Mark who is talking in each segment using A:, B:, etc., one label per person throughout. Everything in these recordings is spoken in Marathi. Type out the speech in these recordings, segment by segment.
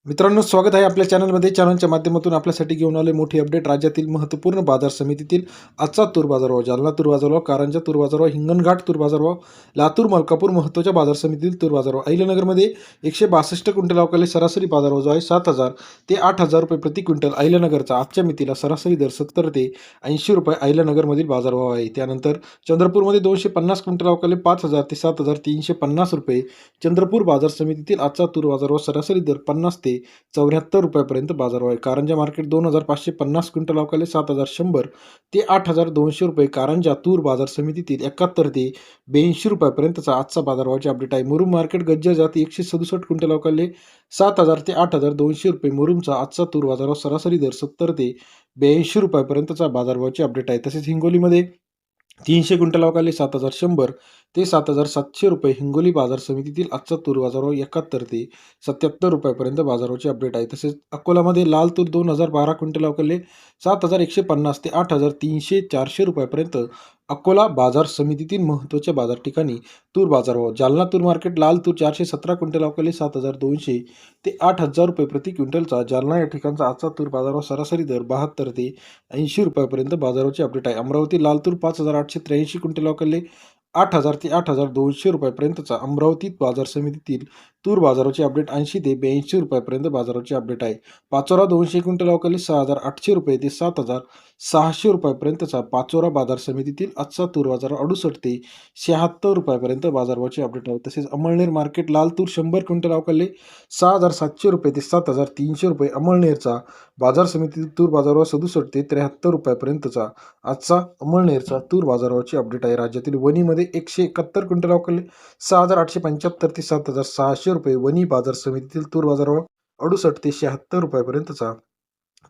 A: मित्रांनो, स्वागत आहे आपल्या चॅनलमध्ये. चॅनलच्या माध्यमातून आपल्यासाठी घेऊन आले मोठी अपडेट. राज्यातील महत्त्वपूर्ण बाजार समितीतील आजचा तूर बाजारभाव. जालना तूर बाजारभाव, कारंजा तूर बाजारभाव, हिंगणघाट तूर बाजारभाव, लातूर, मलकापूर महत्त्वाच्या बाजार समितीतील तूर बाजारभाव. अहिल्यानगरमध्ये 162 क्विंटल अवकाली सरासरी बाजारभाव जो आहे 7,000 ते 8,000 रुपये प्रति क्विंटल. अहिल्यानगरचा आजच्या मितीला सरासरी दर 70 ते 80 रुपये अहिल्यानगरमधील बाजारभाव आहे. त्यानंतर चंद्रपूरमध्ये 250 क्विंटल अवकाली 5,000 ते 7,350 रुपये. चंद्रपूर बाजार समितीतील आजचा तूर बाजारभाव सरासरी दर 50 ते 74 रुपयापर्यंत बाजारभाव आहे. कारंजा मार्केट 2,550 क्विंटल अवकाले 7,100 ते 8,200 रुपये. कारंजा तूर बाजार समितीतील 71 ते 82 रुपयापर्यंतचा आजचा बाजारभावाची अपडेट आहे. मुरुम मार्केट गज्जा जाती 167 क्विंटल अवकाले 7,000 ते 8,200 रुपये. मुरुमचा आजचा तूर बाजारभाव सरासरी दर 70 ते 82 रुपयापर्यंतचा बाजारभावाची अपडेट आहे. तसेच हिंगोलीमध्ये 300 क्विंटल अवकाली 7,100 ते 7,700 रुपये. हिंगोली बाजार समितीतील आजचा तूर बाजारभाव 71 ते 77 रुपयापर्यंत बाजाराची अपडेट आहे. तसेच अकोलामध्ये लाल तूर 2,012 क्विंटल अवकाले 7,150 ते 8,300-400 रुपयापर्यंत अकोला बाजार समितीतील महत्त्वाच्या बाजार ठिकाणी तूर बाजारभाव. जालना तूर मार्केट लाल तूर 417 क्विंटल अवकाले 7,200 ते 8,000 रुपये प्रति क्विंटलचा. जालना या ठिकाणचा आजचा तूर बाजारभाव सरासरी दर 72 ते 80 रुपयापर्यंत बाजाराची अपडेट आहे. अमरावती लाल तूर 5,883 क्विंटल अवकाले 8,000 ते 8,200 रुपयापर्यंतचा. अमरावती बाजार समितीतील तूर बाजाराची अपडेट 80 ते 82 रुपयापर्यंत बाजाराची अपडेट आहे. पाचोरा 200 क्विंटल अवकाली 6,800 रुपये ते 7,600 रुपयापर्यंतचा. पाचोरा बाजार समितीतील आजचा तूर बाजार 68 ते 76 रुपयापर्यंत बाजारभावाची अपडेट आहे. तसेच अमळनेर मार्केट लाल तूर 100 क्विंटल अवकाले 6,700 रुपये ते 7,300 रुपये. अमळनेरचा बाजार समितीतील तूर बाजारभाव 67 ते 73 रुपयापर्यंतचा आजचा अमळनेरचा तूर बाजारभावाची अपडेट आहे. राज्यातील वणीमध्ये 171 क्विंटल अवकाले 6,875 ते 7,600 रुपये. वणी बाजार समितीतील तूर बाजारभाव 68 ते 76 रुपयापर्यंतचा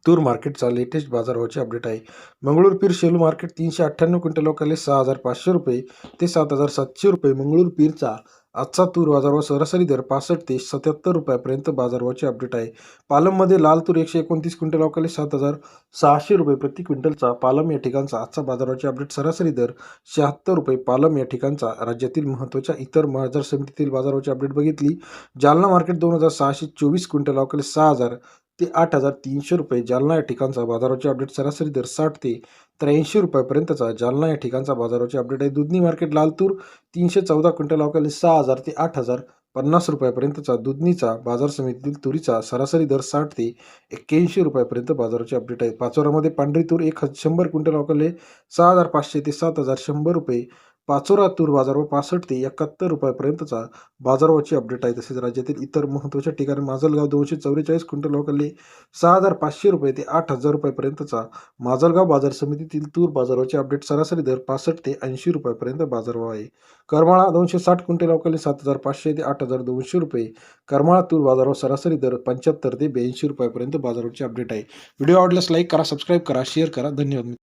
A: तूर मार्केटचा लेटेस्ट बाजारभावाची अपडेट आहे. मंगळूर पीर शेलू मार्केट 398 क्विंटल अवकाले 6,500 रुपये ते 7,700 रुपये. मंगळूर पीरचा आजचा तूर बाजारभाव सरासरी दर 65 ते 77 रुपयापर्यंत बाजारभावाची अपडेट आहे. पालममध्ये लाल तूर 129 क्विंटल अवकाले 7,600 रुपये प्रति क्विंटलचा. पालम या ठिकाणचा आजचा बाजाराची अपडेट सरासरी दर 76 रुपये. पालम या ठिकाणचा राज्यातील महत्त्वाच्या इतर बाजार समितीतील बाजाराची अपडेट बघितली. जालना मार्केट 2,624 क्विंटल अवकाले 6,000 ते 8,300 रुपये. जालना या ठिकाणचा बाजाराची अपडेट सरासरी दर 60 ते 83 रुपयापर्यंतचा. जालना या ठिकाणचा बाजाराची अपडेट आहे. दुधनी मार्केट लाल तूर 314 क्विंटल अवकाले 6,000 ते 8,050 रुपयापर्यंतचा. दुधनीचा बाजार समितीतील तुरीचा सरासरी दर 60 ते 81 रुपयापर्यंत बाजाराची अपडेट आहे. पाचोरामध्ये पांढरी तूर 100 क्विंटल अवकाले 6,500 ते 7,100 रुपये. पाचोरा तूर बाजारभाव 65 ते 71 रुपयापर्यंतचा बाजारभावाची अपडेट आहे. तसेच राज्यातील इतर महत्त्वाच्या ठिकाणी माजलगाव 244 क्विंटल अवकाले 6,500 रुपये ते 8,000 रुपयापर्यंतचा. माजलगाव बाजार समितीतील तूर बाजाराची अपडेट सरासरी दर 65 ते 80 रुपयापर्यंत बाजारभाव आहे. करमाळा 260 क्विंटल अवकाले 7,500 ते 8,200 रुपये. करमाळा तूर बाजारभाव सरासरी दर 75 ते 82 रुपयापर्यंत बाजाराची अपडेट आहे. व्हिडिओ आवडल्यास लाईक करा, सबस्क्राईब करा, शेअर करा. धन्यवाद.